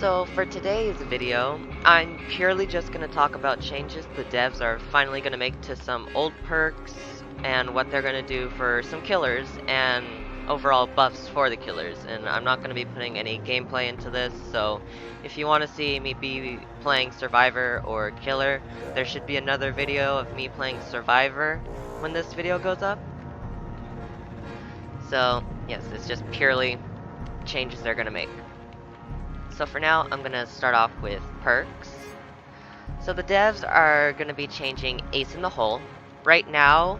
So for today's video, I'm purely just going to talk about changes the devs are finally going to make to some old perks and what they're going to do for some killers and overall buffs for the killers. And I'm not going to be putting any gameplay into this, so if you want to see me be playing Survivor or Killer, there should be another video of me playing Survivor when this video goes up. So yes, it's just purely changes they're going to make. So for now, I'm going to start off with perks. So the devs are going to be changing Ace in the Hole. Right now,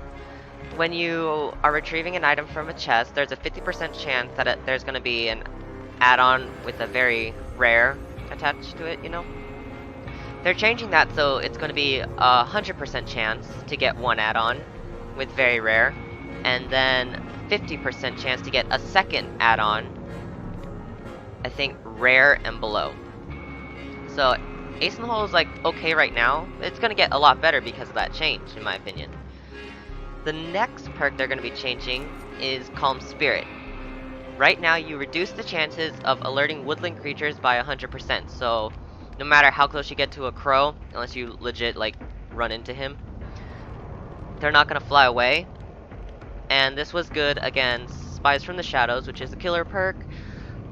when you are retrieving an item from a chest, there's a 50% chance that there's going to be an add-on with a very rare attached to it, you know? They're changing that so it's going to be a 100% chance to get one add-on with very rare, and then 50% chance to get a second add-on, I think rare and below. So Ace in the Hole is like okay right now. It's gonna get a lot better because of that change, in my opinion. The next perk they're gonna be changing is Calm Spirit. Right now you reduce the chances of alerting woodland creatures by 100%. So no matter how close you get to a crow, unless you legit like run into him, they're not gonna fly away. And this was good against Spies from the Shadows, which is a killer perk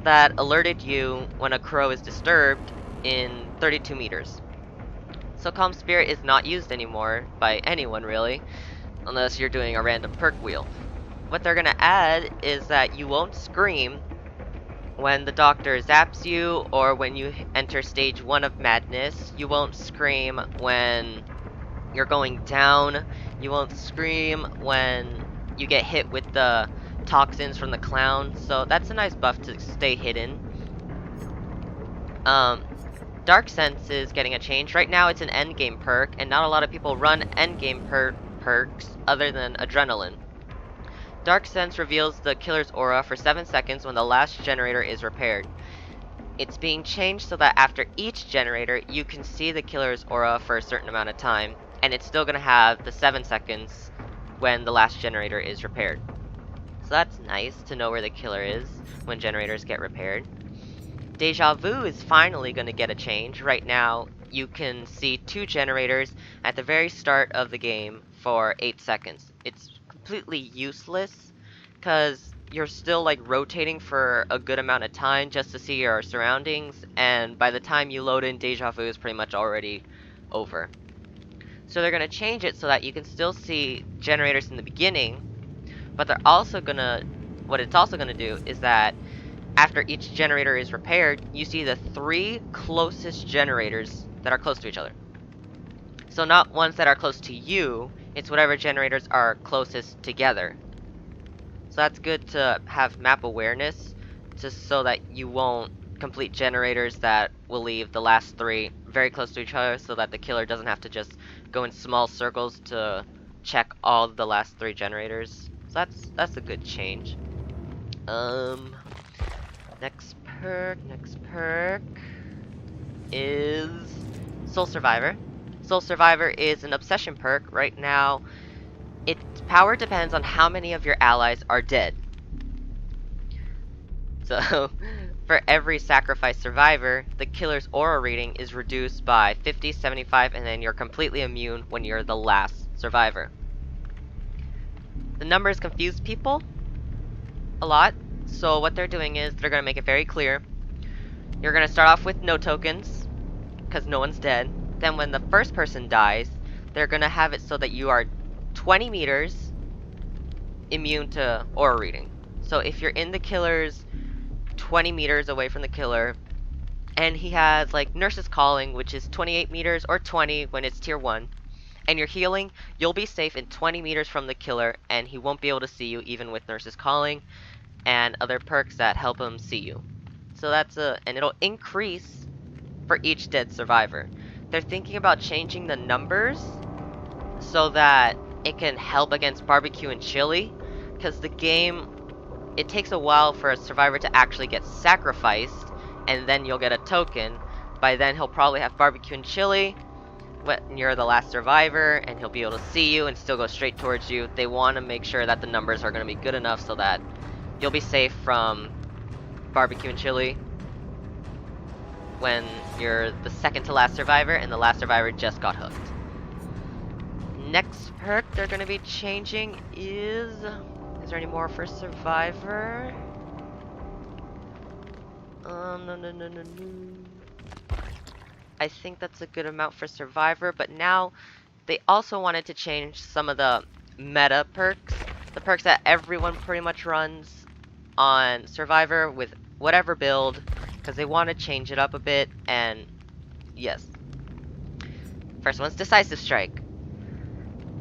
that alerted you when a crow is disturbed in 32 meters. So Calm Spirit is not used anymore by anyone really, unless you're doing a random perk wheel. What they're gonna add is that you won't scream when the doctor zaps you or when you enter stage 1 of madness. You won't scream when you're going down. You won't scream when you get hit with the toxins from the clown, so that's a nice buff to stay hidden. Dark Sense is getting a change. Right now it's an endgame perk, and not a lot of people run endgame perks other than Adrenaline. Dark Sense reveals the killer's aura for 7 seconds when the last generator is repaired. It's being changed so that after each generator, you can see the killer's aura for a certain amount of time, and it's still going to have the 7 seconds when the last generator is repaired. So that's nice to know where the killer is when generators get repaired. Deja Vu is finally going to get a change. Right now, you can see 2 generators at the very start of the game for 8 seconds. It's completely useless because you're still like rotating for a good amount of time just to see your surroundings, and by the time you load in, Deja Vu is pretty much already over. So they're going to change it so that you can still see generators in the beginning, but they're also going to, what it's also going to do is that after each generator is repaired, you see the 3 closest generators that are close to each other. So not ones that are close to you, it's whatever generators are closest together. So that's good to have map awareness, just so that you won't complete generators that will leave the last 3 very close to each other, so that the killer doesn't have to just go in small circles to check all the last 3 generators. So that's a good change. Next perk is Soul Survivor. Soul Survivor is an obsession perk. Right now, its power depends on how many of your allies are dead. So, for every sacrificed survivor, the killer's aura reading is reduced by 50, 75, and then you're completely immune when you're the last survivor. The numbers confuse people a lot, so what they're doing is they're going to make it very clear. You're going to start off with no tokens, because no one's dead. Then when the first person dies, they're going to have it so that you are 20 meters immune to aura reading. So if you're in the killer's 20 meters away from the killer, and he has like Nurse's Calling, which is 28 meters or 20 when it's tier 1, and you're healing, you'll be safe in 20 meters from the killer, and he won't be able to see you even with Nurse's Calling and other perks that help him see you. So that's and it'll increase for each dead survivor. They're thinking about changing the numbers so that it can help against barbecue and chili, because the game, it takes a while for a survivor to actually get sacrificed, and then you'll get a token. By then he'll probably have barbecue and chili when you're the last survivor, and he'll be able to see you and still go straight towards you. They want to make sure that the numbers are going to be good enough so that you'll be safe from barbecue and chili. when you're the second to last survivor and the last survivor just got hooked. Next perk they're going to be changing is there any more for survivor? No. I think that's a good amount for survivor, but now they also wanted to change some of the meta perks, the perks that everyone pretty much runs on survivor with whatever build, because they want to change it up a bit. And yes, first one's Decisive Strike.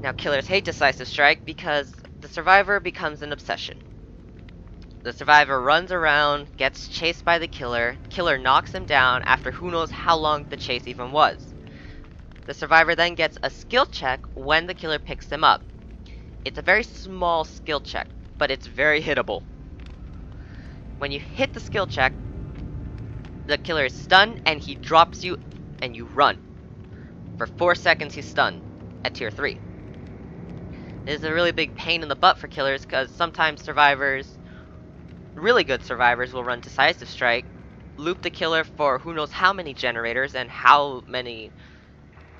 Now killers hate Decisive Strike because the survivor becomes an obsession. The survivor runs around, gets chased by the killer knocks him down after who knows how long the chase even was. The survivor then gets a skill check when the killer picks him up. It's a very small skill check, but it's very hittable. When you hit the skill check, the killer is stunned and he drops you and you run. For 4 seconds he's stunned at tier 3. It is a really big pain in the butt for killers because sometimes survivors, really good survivors, will run Decisive Strike, loop the killer for who knows how many generators and how many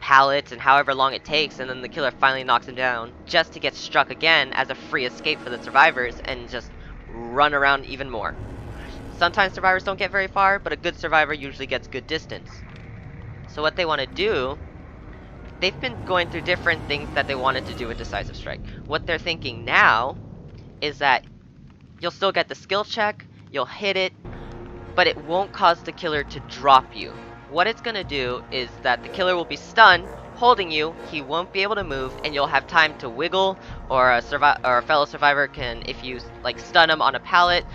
pallets and however long it takes, and then the killer finally knocks him down just to get struck again as a free escape for the survivors and just run around even more. Sometimes survivors don't get very far, but a good survivor usually gets good distance. So what they want to do, they've been going through different things that they wanted to do with Decisive Strike. What they're thinking now is that you'll still get the skill check, you'll hit it, but it won't cause the killer to drop you. What it's going to do is that the killer will be stunned, holding you, he won't be able to move, and you'll have time to wiggle, or a fellow survivor can, if you like stun him on a pallet,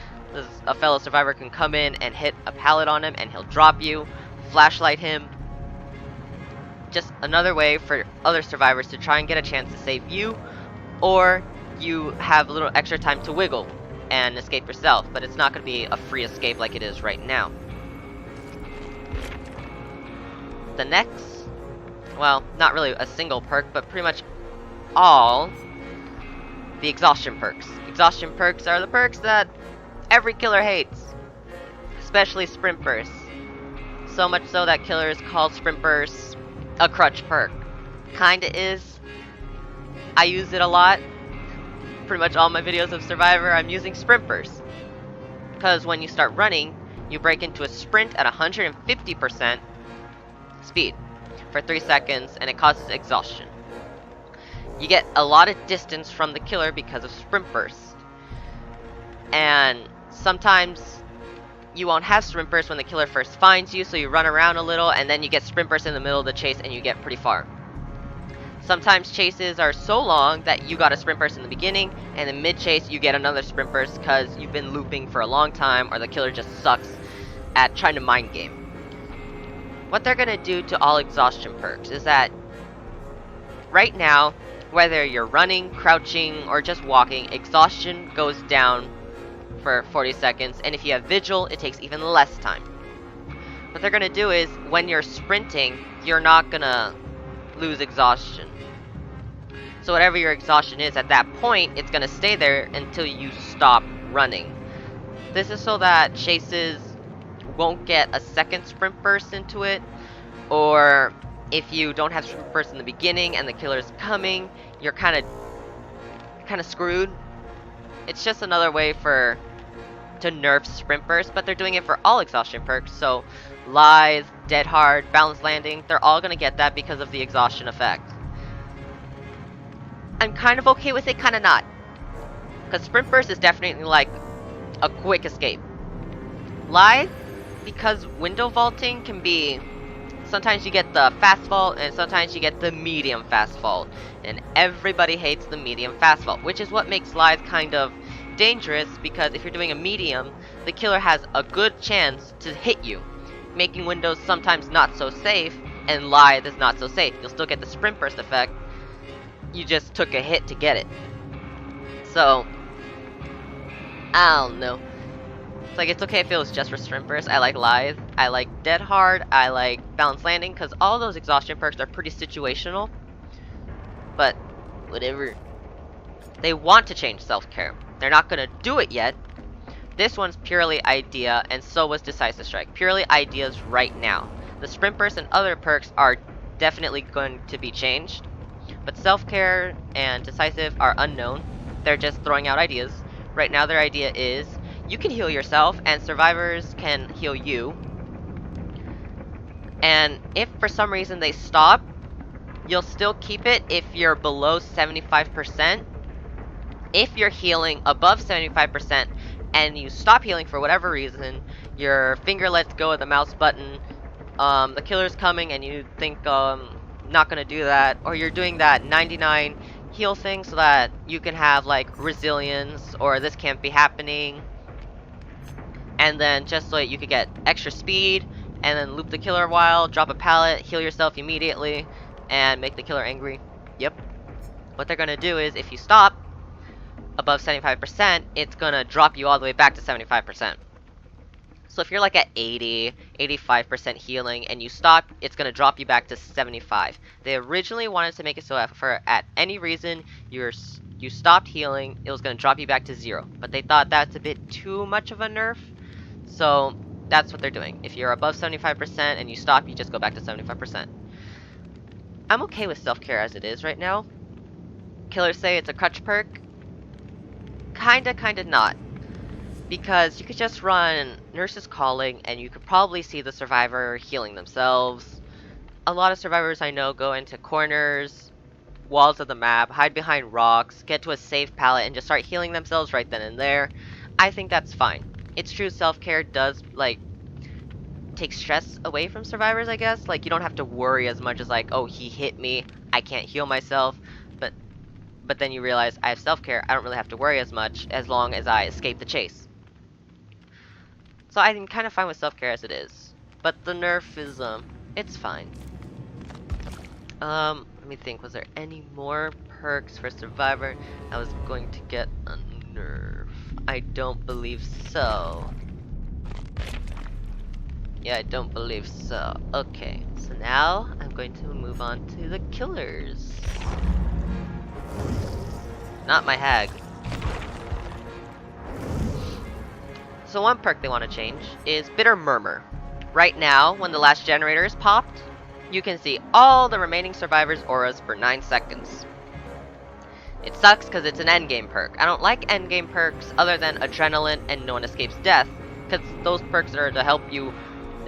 a fellow survivor can come in and hit a pallet on him and he'll drop you, flashlight him. Just another way for other survivors to try and get a chance to save you, or you have a little extra time to wiggle and escape yourself, but it's not going to be a free escape like it is right now. The next, well, not really a single perk, but pretty much all the exhaustion perks. Exhaustion perks are the perks that every killer hates, especially sprint bursts. So much so that killers call sprint bursts a crutch perk. Kinda is. I use it a lot. Pretty much all my videos of Survivor, I'm using sprint bursts. Because when you start running, you break into a sprint at 150% speed for 3 seconds, and it causes exhaustion. You get a lot of distance from the killer because of sprint bursts. And sometimes you won't have sprint bursts when the killer first finds you, so you run around a little, and then you get sprint bursts in the middle of the chase and you get pretty far. Sometimes chases are so long that you got a sprint burst in the beginning, and in mid-chase you get another sprint burst because you've been looping for a long time, or the killer just sucks at trying to mind game. What they're going to do to all exhaustion perks is that right now, whether you're running, crouching, or just walking, exhaustion goes down for 40 seconds, and if you have vigil, it takes even less time. What they're going to do is, when you're sprinting, you're not going to lose exhaustion. So whatever your exhaustion is at that point, it's going to stay there until you stop running. This is so that chases won't get a second sprint burst into it, or if you don't have sprint burst in the beginning and the killer's coming, you're kind of screwed. It's just another way to nerf sprint burst, but they're doing it for all exhaustion perks. So Lithe, Dead Hard, Balanced Landing, they're all gonna get that because of the exhaustion effect. I'm kind of okay with it, kind of not, because sprint burst is definitely like a quick escape. Lithe, because window vaulting can be, sometimes you get the fast vault and sometimes you get the medium fast vault, and everybody hates the medium fast vault, which is what makes Lithe kind of dangerous, because if you're doing a medium, the killer has a good chance to hit you, making windows sometimes not so safe, and Lithe is not so safe. You'll still get the sprint burst effect, you just took a hit to get it. So I don't know. It's like, it's okay if it was just for sprint burst. I like Lithe, I like Dead Hard, I like Balanced Landing, because all those exhaustion perks are pretty situational. But whatever. They want to change self-care. They're not going to do it yet, This one's purely idea, and so was Decisive Strike. Purely ideas right now. The Sprint Burst and other perks are definitely going to be changed, but Self-Care and Decisive are unknown. They're just throwing out ideas. Right now their idea is, you can heal yourself, and survivors can heal you. And if for some reason they stop, you'll still keep it if you're below 75%. If you're healing above 75% and you stop healing for whatever reason, your finger lets go of the mouse button, the killer's coming and you think not gonna do that, or you're doing that 99 heal thing so that you can have like resilience or this can't be happening, and then just so you could get extra speed and then loop the killer a while, drop a pallet, heal yourself immediately, and make the killer angry. Yep. What they're gonna do is if you stop above 75%, it's gonna drop you all the way back to 75%. So if you're like at 80, 85% healing and you stop, it's gonna drop you back to 75. They originally wanted to make it so that for at any reason you stopped healing, it was gonna drop you back to 0. But they thought that's a bit too much of a nerf, so that's what they're doing. If you're above 75% and you stop, you just go back to 75%. I'm okay with self-care as it is right now. Killers say it's a crutch perk. Kinda not. Because you could just run Nurse's Calling and you could probably see the survivor healing themselves. A lot of survivors I know go into corners, walls of the map, hide behind rocks, get to a safe pallet and just start healing themselves right then and there. I think that's fine. It's true self-care does, like, take stress away from survivors, I guess. Like, you don't have to worry as much as like, oh, he hit me, I can't heal myself. But then you realize I have self-care, I don't really have to worry as much as long as I escape the chase. So I'm kind of fine with self-care as it is. But the nerf is, it's fine. Let me think, was there any more perks for Survivor I was going to get a nerf? I don't believe so. Yeah, I don't believe so. Okay, so now I'm going to move on to the killers. Not my hag. So one perk they want to change is Bitter Murmur. Right now, when the last generator is popped, you can see all the remaining survivors' auras for 9 seconds. It sucks because it's an endgame perk. I don't like endgame perks other than Adrenaline and No One Escapes Death, because those perks are to help you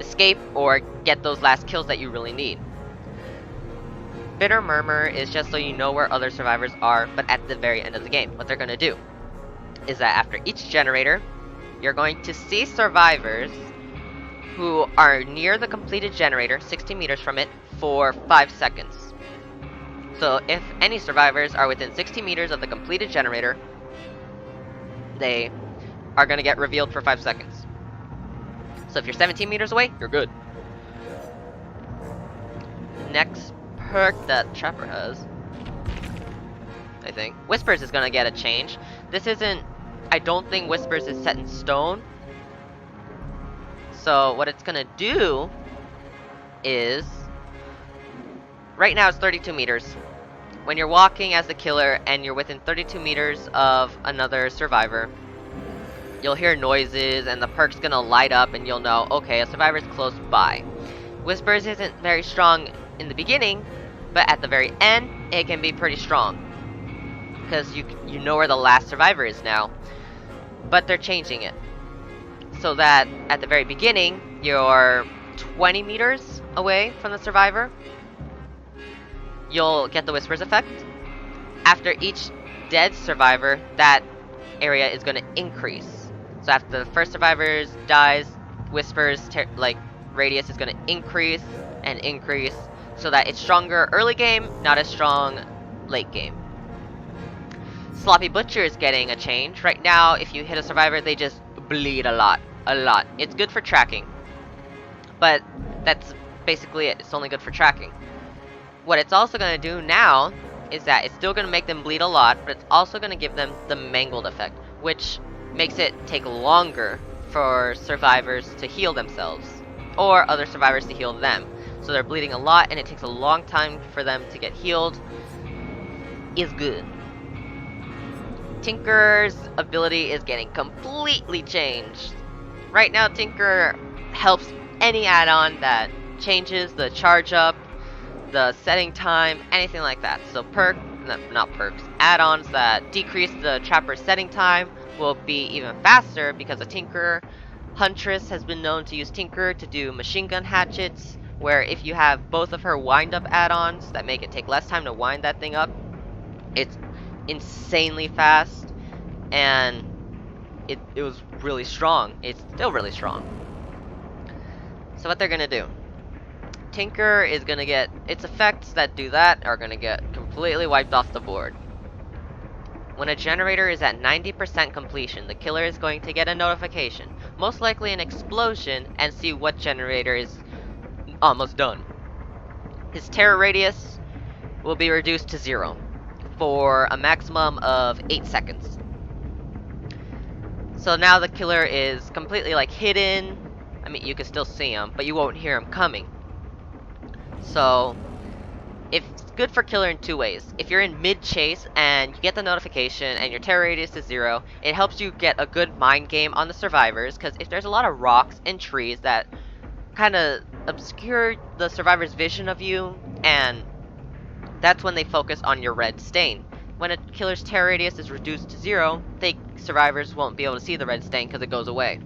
escape or get those last kills that you really need. Bitter Murmur is just so you know where other survivors are, but at the very end of the game. What they're going to do is that after each generator, you're going to see survivors who are near the completed generator, 60 meters from it, for 5 seconds. So if any survivors are within 60 meters of the completed generator, they are going to get revealed for 5 seconds. So if you're 17 meters away, you're good. Next perk that Trapper has, I think, Whispers is going to get a change. This isn't, I don't think Whispers is set in stone. So what it's going to do is, right now it's 32 meters. When you're walking as the killer and you're within 32 meters of another survivor, you'll hear noises and the perk's gonna light up and you'll know, okay, a survivor's close by. Whispers isn't very strong in the beginning, but at the very end, it can be pretty strong. Because you know where the last survivor is now. But they're changing it. So that at the very beginning, you're 20 meters away from the survivor. You'll get the Whispers effect. After each dead survivor, that area is going to increase. So after the first survivor dies, Whispers radius is going to increase and increase, so that it's stronger early game, not as strong late game. Sloppy Butcher is getting a change. Right now, if you hit a survivor, they just bleed a lot. It's good for tracking, but that's basically it. It's only good for tracking. What it's also going to do now is that it's still going to make them bleed a lot, but it's also going to give them the mangled effect, which makes it take longer for survivors to heal themselves, or other survivors to heal them. So they're bleeding a lot, and it takes a long time for them to get healed. Is good. Tinker's ability is getting completely changed. Right now, Tinker helps any add-on that changes the charge up, the setting time, anything like that. So not perks, add-ons that decrease the Trapper's setting time will be even faster because a Tinker Huntress has been known to use Tinker to do machine gun hatchets, where if you have both of her wind-up add-ons that make it take less time to wind that thing up, it's insanely fast, and it was really strong. It's still really strong. So what they're gonna do, Tinker is gonna get its effects that do that are gonna get completely wiped off the board. When a generator is at 90% completion, the killer is going to get a notification, most likely an explosion, and see what generator is almost done. His terror radius will be reduced to 0 for a maximum of 8 seconds. So now the killer is completely like hidden. I mean, you can still see him, but you won't hear him coming. So it's good for killer in two ways. If you're in mid-chase and you get the notification and your terror radius is 0, it helps you get a good mind game on the survivors, because if there's a lot of rocks and trees that kind of obscure the survivor's vision of you, and that's when they focus on your red stain. When a killer's terror radius is reduced to 0, survivors won't be able to see the red stain because it goes away.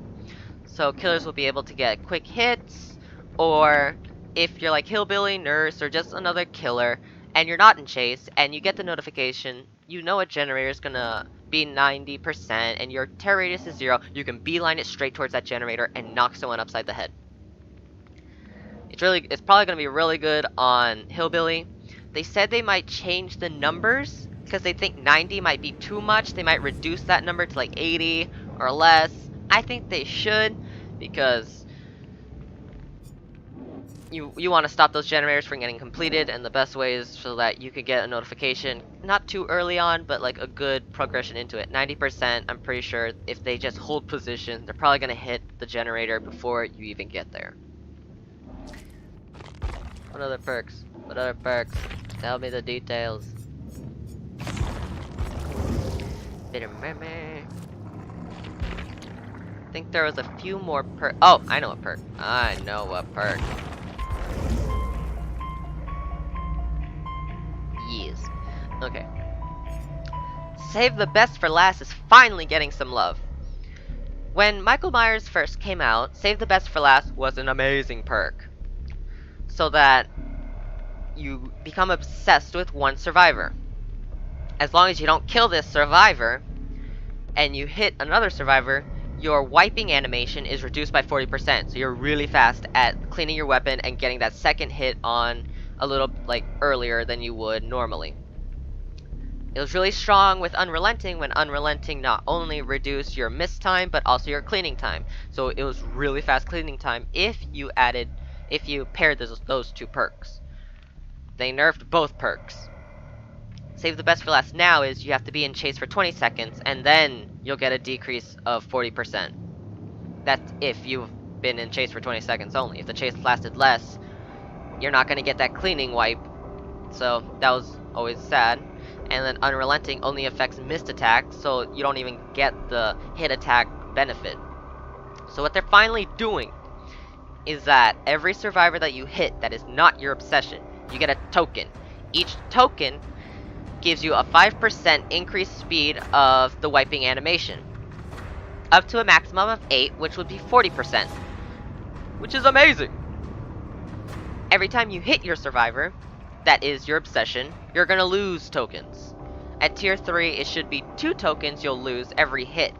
So killers will be able to get quick hits, or if you're like Hillbilly, Nurse, or just another killer, and you're not in chase, and you get the notification, you know a generator is gonna be 90%, and your terror radius is 0, you can beeline it straight towards that generator and knock someone upside the head. It's probably gonna be really good on Hillbilly. They said they might change the numbers because they think 90 might be too much. They might reduce that number to like 80 or less. I think they should, because you want to stop those generators from getting completed, and the best way is so that you could get a notification not too early on, but like a good progression into it. 90%, I'm pretty sure if they just hold position, they're probably going to hit the generator before you even get there. What other perks? What other perks? Tell me the details. I think there was a few more perk. Oh, I know a perk. I know a perk. Yes. Okay. Save the best for last is finally getting some love. When Michael Myers first came out, Save the Best for Last was an amazing perk, so that you become obsessed with one survivor. As long as you don't kill this survivor and you hit another survivor, your wiping animation is reduced by 40%, so you're really fast at cleaning your weapon and getting that second hit on a little like earlier than you would normally. It was really strong with Unrelenting, when Unrelenting not only reduced your miss time but also your cleaning time. So it was really fast cleaning time if you paired those two perks. They nerfed both perks. Save the Best for Last now is you have to be in chase for 20 seconds, and then you'll get a decrease of 40%. That's if you've been in chase for 20 seconds only. If the chase lasted less, you're not going to get that cleaning wipe. So that was always sad. And then Unrelenting only affects missed attacks, so you don't even get the hit attack benefit. So what they're finally doing is that every survivor that you hit that is not your obsession, you get a token. Each token gives you a 5% increased speed of the wiping animation, up to a maximum of 8, which would be 40%, which is amazing. Every time you hit your survivor that is your obsession, you're gonna lose tokens. At tier 3, it should be 2 tokens you'll lose every hit.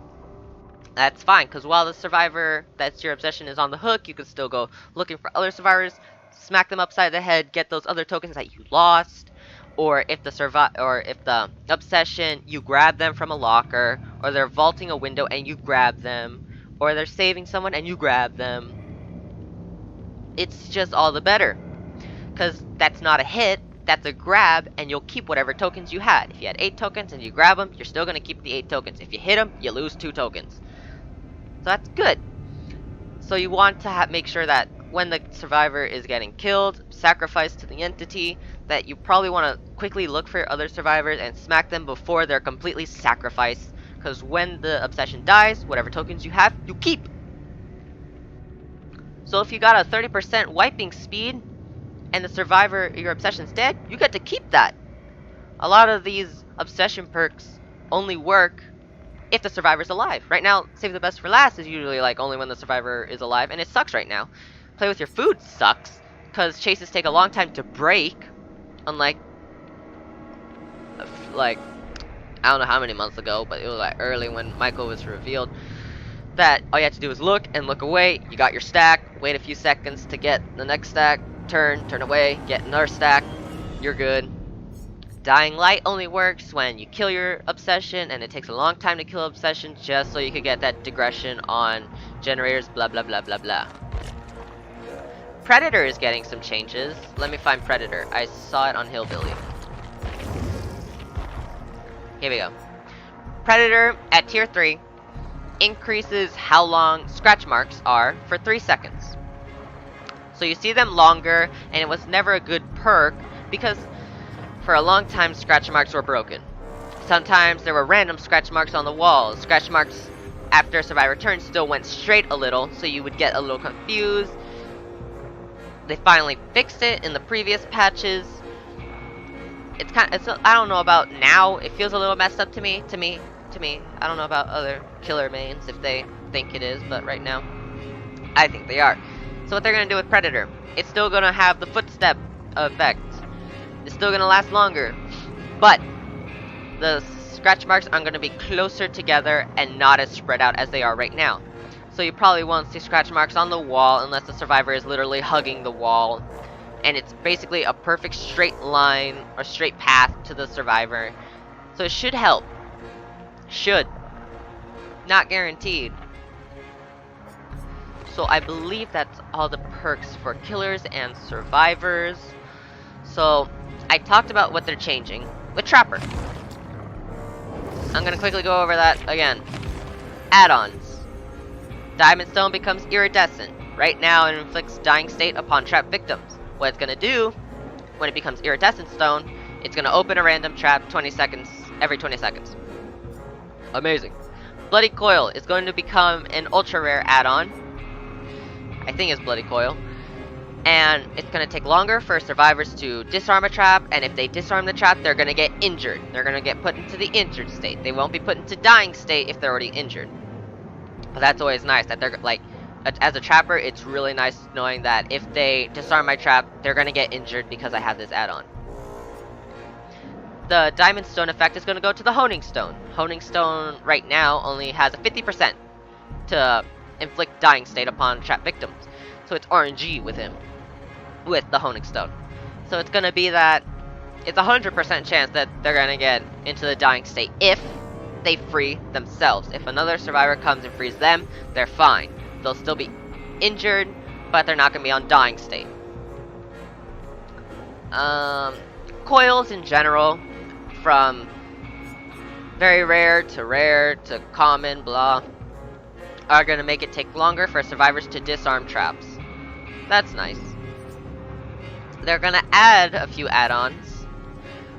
That's fine, because while the survivor that's your obsession is on the hook, you can still go looking for other survivors, smack them upside the head, get those other tokens that you lost. Or if the obsession, you grab them from a locker, or they're vaulting a window and you grab them, or they're saving someone and you grab them. It's just all the better, because that's not a hit, that's a grab, and you'll keep whatever tokens you had. If you had 8 tokens and you grab them, you're still going to keep the 8 tokens. If you hit them, you lose 2 tokens. So that's good. So you want to make sure that when the survivor is getting killed, sacrificed to the entity, that you probably want to quickly look for other survivors and smack them before they're completely sacrificed because when the obsession dies, whatever tokens you have, you keep. So if you got a 30% wiping speed, and the survivor, your obsession's dead, you get to keep that. A lot of these obsession perks only work if the survivor's alive. Right now, save the best for last is usually like only when the survivor is alive, and it sucks right now. Play with your food sucks, because chases take a long time to break, unlike, like, I don't know how many months ago, but it was like early when Michael was revealed, that all you have to do is look and look away. You got your stack, wait a few seconds to get the next stack, turn away, get another stack, you're good. Dying Light only works when you kill your obsession, and it takes a long time to kill obsession just so you could get that digression on generators, blah blah blah blah blah. Predator is getting some changes. Let me find Predator. I saw it on Hillbilly. Here we go. Predator at tier 3 increases how long scratch marks are for 3 seconds. So you see them longer, and it was never a good perk because for a long time scratch marks were broken. Sometimes there were random scratch marks on the walls. Scratch marks after Survivor turn still went straight a little, so you would get a little confused. They finally fixed it in the previous patches. It's I don't know about now. It feels a little messed up to me. I don't know about other killer mains if they think it is, but right now, I think they are. So what they're gonna do with Predator? It's still gonna have the footstep effect. It's still gonna last longer, but the scratch marks are gonna be closer together and not as spread out as they are right now. So you probably won't see scratch marks on the wall unless the survivor is literally hugging the wall. And it's basically a perfect straight line or straight path to the survivor. So it should help. Should. Not guaranteed. So I believe that's all the perks for killers and survivors. So I talked about what they're changing with Trapper. I'm gonna quickly go over that again. Add-ons. Diamond Stone becomes iridescent. Right now it inflicts dying state upon trapped victims. What it's gonna do when it becomes iridescent stone, it's gonna open a random trap every 20 seconds. Amazing. Bloody Coil is going to become an ultra rare add-on. I think it's Bloody Coil. And it's gonna take longer for survivors to disarm a trap, and if they disarm the trap, they're gonna get injured. They're gonna get put into the injured state. They won't be put into dying state if they're already injured. But that's always nice that they're like, as a trapper, it's really nice knowing that if they disarm my trap, they're gonna get injured because I have this add-on. The Diamond Stone effect is gonna go to the Honing Stone. Honing Stone right now only has a 50% to inflict dying state upon trapped victims. So it's RNG with him, with the Honing Stone. So it's gonna be that it's a 100% chance that they're gonna get into the dying state if they free themselves. If another survivor comes and frees them, they're fine. They'll still be injured, but they're not gonna be on dying state. Coils in general, from very rare to common, blah, are gonna make it take longer for survivors to disarm traps. That's nice. They're gonna add a few add-ons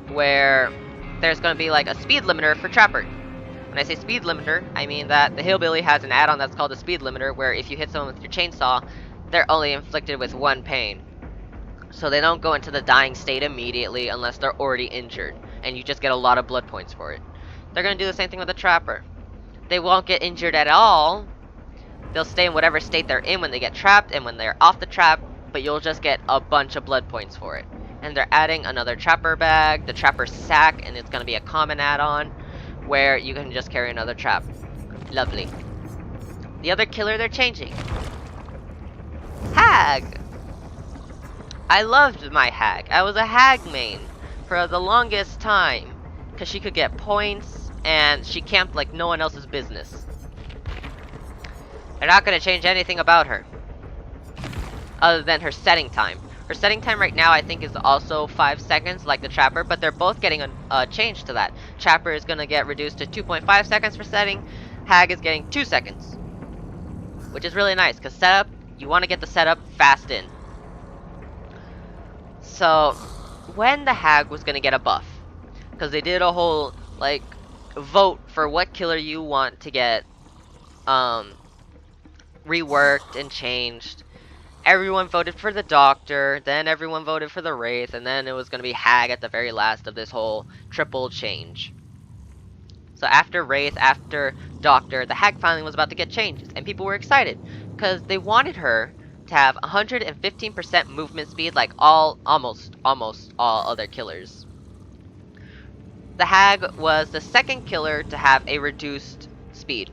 where there's gonna be like a speed limiter for Trapper. When I say speed limiter, I mean that the Hillbilly has an add-on that's called a speed limiter, where if you hit someone with your chainsaw, they're only inflicted with 1 pain. So they don't go into the dying state immediately unless they're already injured, and you just get a lot of blood points for it. They're gonna do the same thing with the Trapper. They won't get injured at all. They'll stay in whatever state they're in when they get trapped and when they're off the trap, but you'll just get a bunch of blood points for it. And they're adding another Trapper bag, the Trapper sack, and it's gonna be a common add-on where you can just carry another trap. Lovely. The other killer they're changing. Hag! I loved my Hag. I was a Hag main for the longest time, because she could get points, and she camped like no one else's business. They're not going to change anything about her, other than her setting time. Her setting time right now I think is also 5 seconds like the Trapper, but they're both getting a change to that. Trapper is going to get reduced to 2.5 seconds for setting. Hag is getting 2 seconds. Which is really nice, because setup, you want to get the setup fast in. So, when the Hag was going to get a buff, because they did a whole, like, vote for what killer you want to get reworked and changed. Everyone voted for the Doctor, then everyone voted for the Wraith, and then it was going to be Hag at the very last of this whole triple change. So after Wraith, after Doctor, the Hag finally was about to get changed, and people were excited because they wanted her to have 115% movement speed like almost all other killers. The Hag was the second killer to have a reduced speed.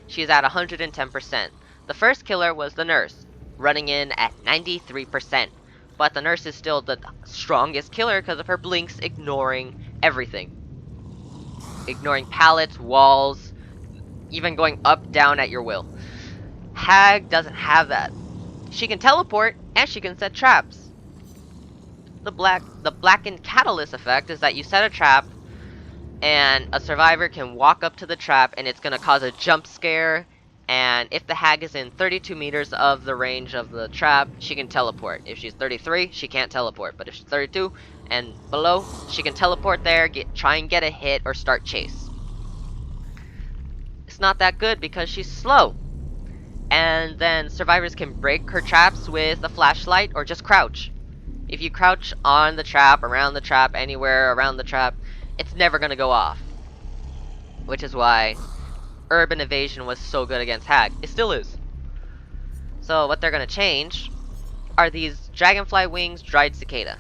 She's at 110%. The first killer was the Nurse, running in at 93%. But the Nurse is still the strongest killer because of her blinks ignoring everything. Ignoring pallets, walls, even going up, down at your will. Hag doesn't have that. She can teleport, and she can set traps. The blackened catalyst effect is that you set a trap, and a survivor can walk up to the trap, and it's going to cause a jump scare. And if the Hag is in 32 meters of the range of the trap, she can teleport. If she's 33, she can't teleport. But if she's 32 and below, she can teleport there, try and get a hit, or start chase. It's not that good because she's slow. And then survivors can break her traps with a flashlight or just crouch. If you crouch on the trap, around the trap, anywhere around the trap, it's never going to go off. Which is why urban evasion was so good against Hag. It still is. So what they're going to change are these dragonfly wings, dried cicada.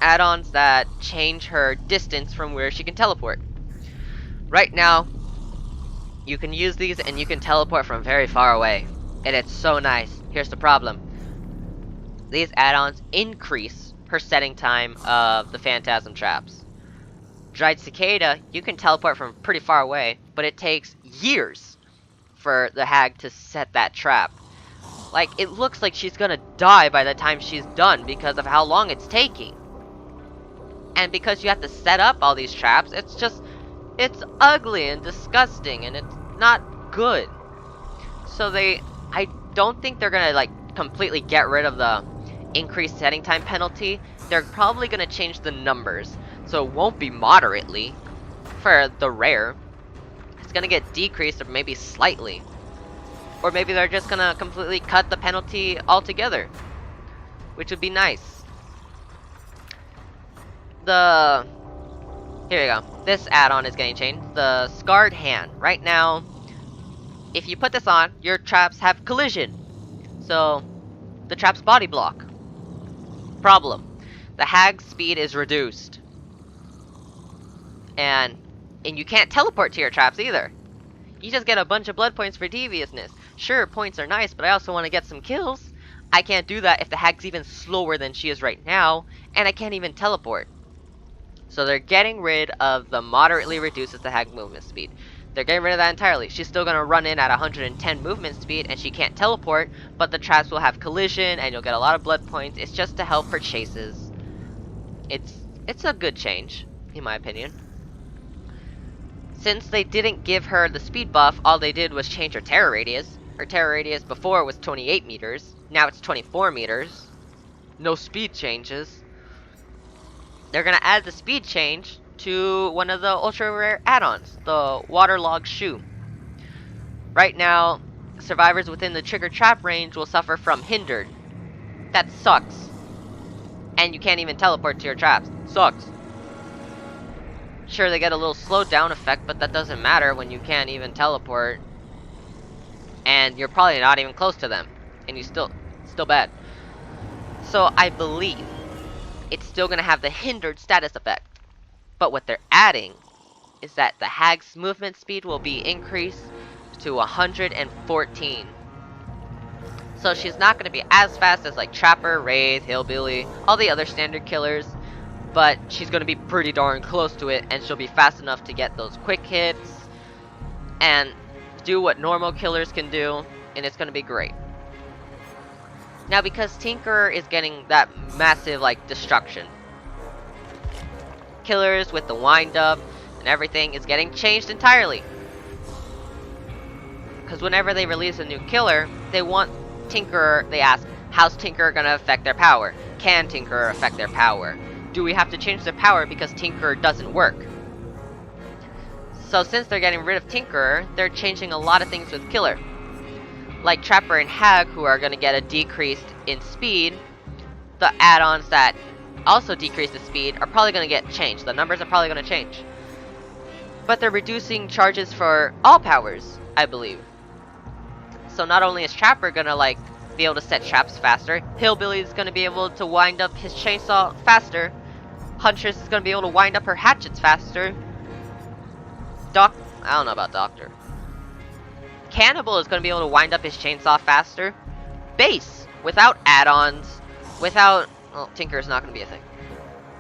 Add-ons that change her distance from where she can teleport. Right now, you can use these and you can teleport from very far away. And it's so nice. Here's the problem. These add-ons increase her setting time of the phantasm traps. Dried cicada, you can teleport from pretty far away, but it takes years for the Hag to set that trap. Like, it looks like she's gonna die by the time she's done because of how long it's taking. And because you have to set up all these traps, it's ugly and disgusting, and it's not good. So I don't think they're gonna, like, completely get rid of the increased setting time penalty. They're probably gonna change the numbers. So it won't be moderately for the rare. It's gonna get decreased or maybe slightly. Or maybe they're just gonna completely cut the penalty altogether, which would be nice. Here we go. This add-on is getting changed. The Scarred Hand. Right now, if you put this on, your traps have collision. So the traps body block. Problem. The Hag's speed is reduced. And you can't teleport to your traps either. You just get a bunch of blood points for deviousness. Sure, points are nice, but I also want to get some kills. I can't do that if the Hag's even slower than she is right now, and I can't even teleport. So they're getting rid of the moderately reduces the Hag movement speed. They're getting rid of that entirely. She's still going to run in at 110 movement speed, and she can't teleport, but the traps will have collision, and you'll get a lot of blood points. It's just to help for chases. It's a good change, in my opinion. Since they didn't give her the speed buff, all they did was change her terror radius. Her terror radius before was 28 meters. Now it's 24 meters. No speed changes. They're going to add the speed change to one of the ultra rare add-ons, the Waterlogged Shoe. Right now, survivors within the trigger trap range will suffer from hindered. That sucks. And you can't even teleport to your traps. Sucks. Sure, they get a little slowed down effect, but that doesn't matter when you can't even teleport. And you're probably not even close to them. And you still bad. So I believe it's still going to have the hindered status effect. But what they're adding is that the Hag's movement speed will be increased to 114. So she's not going to be as fast as like Trapper, Wraith, Hillbilly, all the other standard killers. But she's going to be pretty darn close to it, and she'll be fast enough to get those quick hits and do what normal killers can do, and it's going to be great. Now, because Tinkerer is getting that massive, like, destruction, killers with the wind-up and everything is getting changed entirely. Because whenever they release a new killer, they want Tinkerer, they ask, how's Tinkerer going to affect their power? Can Tinkerer affect their power? Do we have to change their power because Tinkerer doesn't work? So since they're getting rid of Tinkerer, they're changing a lot of things with Killer. Like Trapper and Hag, who are going to get a decrease in speed, the add-ons that also decrease the speed are probably going to get changed. The numbers are probably going to change. But they're reducing charges for all powers, I believe. So not only is Trapper going to like be able to set traps faster, Hillbilly is going to be able to wind up his chainsaw faster, Huntress is going to be able to wind up her hatchets faster, I don't know about Doctor. Cannibal is going to be able to wind up his chainsaw faster. Base, without add-ons, well, Tinker's not going to be a thing.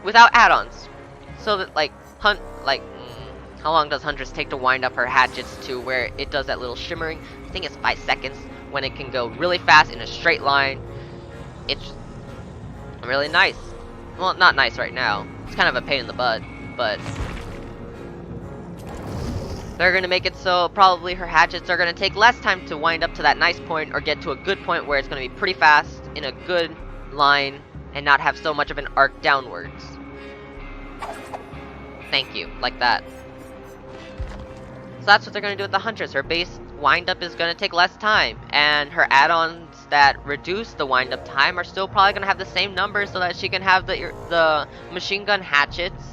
Without add-ons. So that, like, how long does Huntress take to wind up her hatchets to where it does that little shimmering? I think it's 5 seconds, when it can go really fast in a straight line. It's really nice. Well, not nice right now. It's kind of a pain in the butt, but they're going to make it so probably her hatchets are going to take less time to wind up to that nice point or get to a good point where it's going to be pretty fast in a good line and not have so much of an arc downwards. Thank you, like that. So that's what they're going to do with the Huntress. Her base wind-up is going to take less time, and her add-ons that reduce the wind-up time are still probably going to have the same numbers so that she can have the machine gun hatchets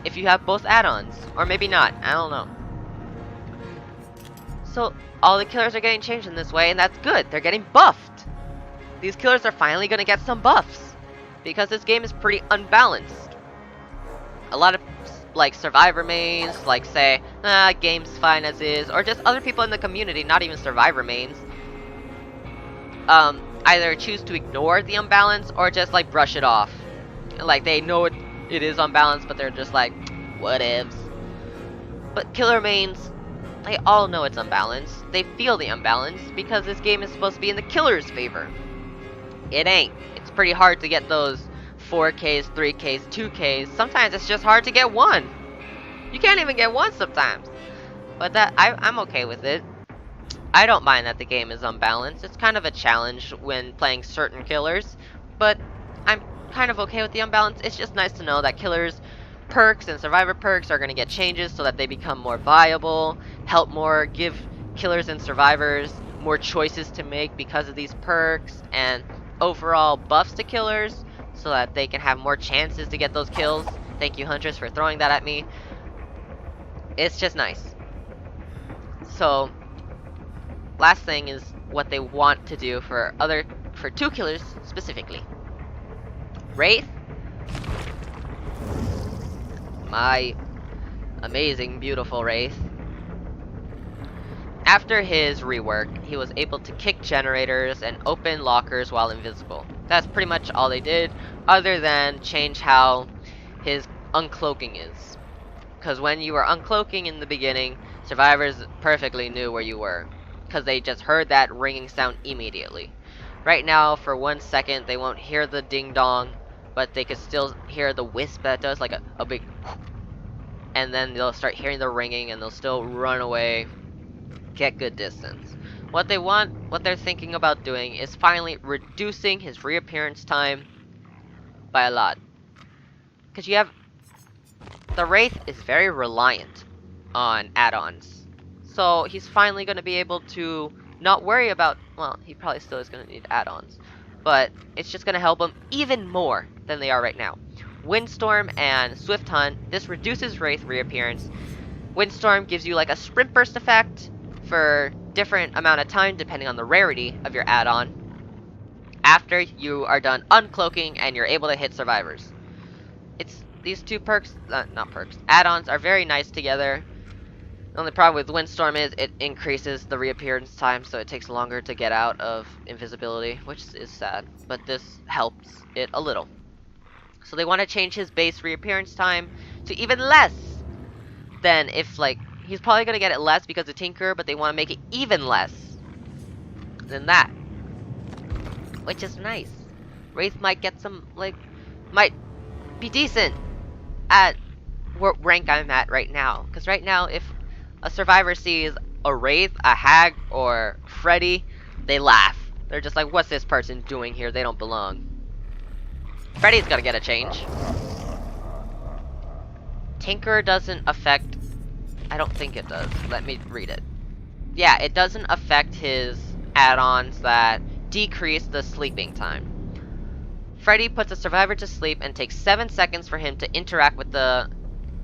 if you have both add-ons. Or maybe not, I don't know. So all the killers are getting changed in this way, and that's good. They're getting buffed. These killers are finally going to get some buffs, because this game is pretty unbalanced. A lot of like survivor mains, like say, game's fine as is, or just other people in the community, not even survivor mains, either choose to ignore the unbalance or just like brush it off. Like they know it is unbalanced, but they're just like, whatevs. But killer mains, they all know it's unbalanced. They feel the unbalance because this game is supposed to be in the killer's favor. It ain't. It's pretty hard to get those 4Ks, 3Ks, 2Ks. Sometimes it's just hard to get one. You can't even get one sometimes. But I'm okay with it. I don't mind that the game is unbalanced. It's kind of a challenge when playing certain killers, but I'm kind of okay with the unbalance. It's just nice to know that killers perks and survivor perks are going to get changes so that they become more viable, help more, give killers and survivors more choices to make because of these perks, and overall buffs to killers so that they can have more chances to get those kills. Thank you, Huntress, for throwing that at me. It's just nice. So last thing is what they want to do for two killers specifically. Wraith, my amazing, beautiful Wraith. After his rework, he was able to kick generators and open lockers while invisible. That's pretty much all they did, other than change how his uncloaking is. Because when you were uncloaking in the beginning, survivors perfectly knew where you were, because they just heard that ringing sound immediately. Right now, for 1 second, they won't hear the ding-dong, but they could still hear the wisp that does, like a big whoop. And then they'll start hearing the ringing, and they'll still run away, get good distance. What they're thinking about doing is finally reducing his reappearance time by a lot. Because the Wraith is very reliant on add-ons. So he's finally going to be able to not worry about, well, he probably still is going to need add-ons, but it's just going to help him even more than they are right now. Windstorm and Swift Hunt, this reduces Wraith reappearance. Windstorm gives you like a sprint burst effect for different amount of time depending on the rarity of your add-on after you are done uncloaking and you're able to hit survivors. These two perks, add-ons are very nice together. The only problem with Windstorm is it increases the reappearance time, so it takes longer to get out of invisibility, which is sad, but this helps it a little. So they want to change his base reappearance time to even less than if, like, he's probably going to get it less because of Tinker, but they want to make it even less than that, which is nice. Wraith might get some, like, might be decent at what rank I'm at right now. Because right now, if a survivor sees a Wraith, a Hag, or Freddy, they laugh. They're just like, what's this person doing here? They don't belong. Freddy's gonna get a change. Tinker doesn't affect I don't think it does. Let me read it. Yeah, it doesn't affect his add-ons that decrease the sleeping time. Freddy puts a survivor to sleep and takes 7 seconds for him to interact with the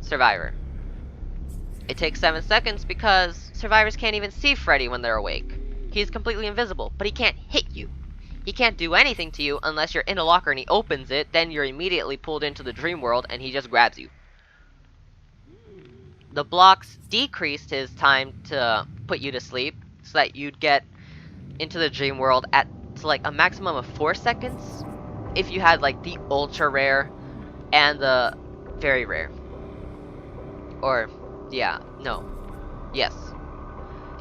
survivor. It takes 7 seconds because survivors can't even see Freddy when they're awake. He's completely invisible, but he can't hit you. He can't do anything to you unless you're in a locker and he opens it, then you're immediately pulled into the dream world and he just grabs you. The blocks decreased his time to put you to sleep so that you'd get into the dream world at like a maximum of 4 seconds if you had like the ultra rare and the very rare. Or yeah, no. Yes.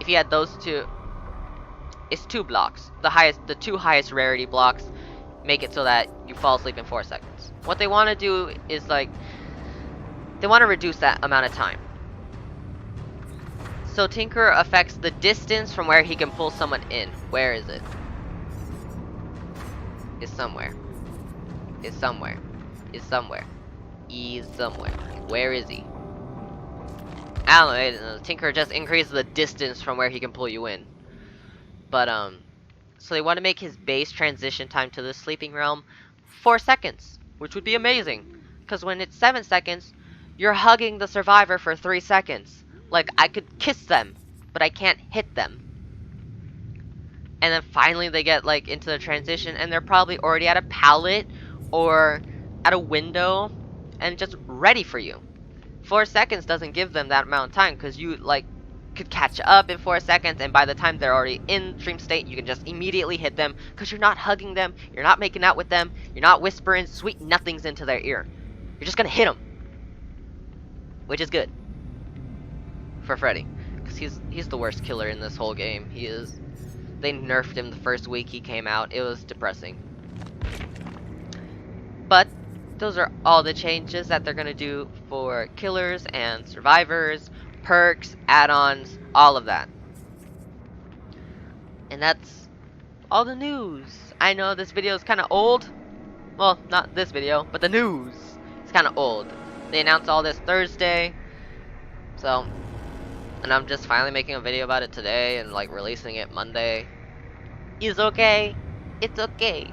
If you had those two, it's 2 blocks. The 2 highest rarity blocks make it so that you fall asleep in 4 seconds. What they want to do is like they want to reduce that amount of time. So Tinker affects the distance from where he can pull someone in. Where is it? It's somewhere. It's somewhere. It's somewhere. He's somewhere. Where is he? I don't know. Tinker just increases the distance from where he can pull you in. But so they want to make his base transition time to the sleeping realm 4 seconds, which would be amazing. Because when it's 7 seconds, you're hugging the survivor for 3 seconds. Like, I could kiss them, but I can't hit them. And then finally they get, like, into the transition, and they're probably already at a pallet or at a window and just ready for you. 4 seconds doesn't give them that amount of time, because you, like, could catch up in 4 seconds, and by the time they're already in dream state, you can just immediately hit them, because you're not hugging them, you're not making out with them, you're not whispering sweet nothings into their ear. You're just gonna hit them. Which is good. For Freddy, because he's the worst killer in this whole game. He is. They nerfed him the first week he came out. It was depressing. But those are all the changes that they're gonna do for killers and survivors, perks, add-ons, all of that. And that's all the news. I know this video is kind of old. Well, not this video, but the news. It's kind of old. They announced all this Thursday. So. And I'm just finally making a video about it today and like releasing it Monday. It's okay. It's okay.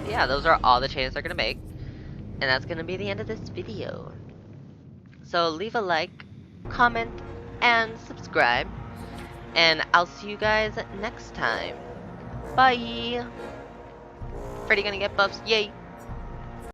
Yeah, those are all the changes they're gonna make. And that's gonna be the end of this video. So leave a like, comment, and subscribe. And I'll see you guys next time. Bye! Freddy gonna get buffs, yay!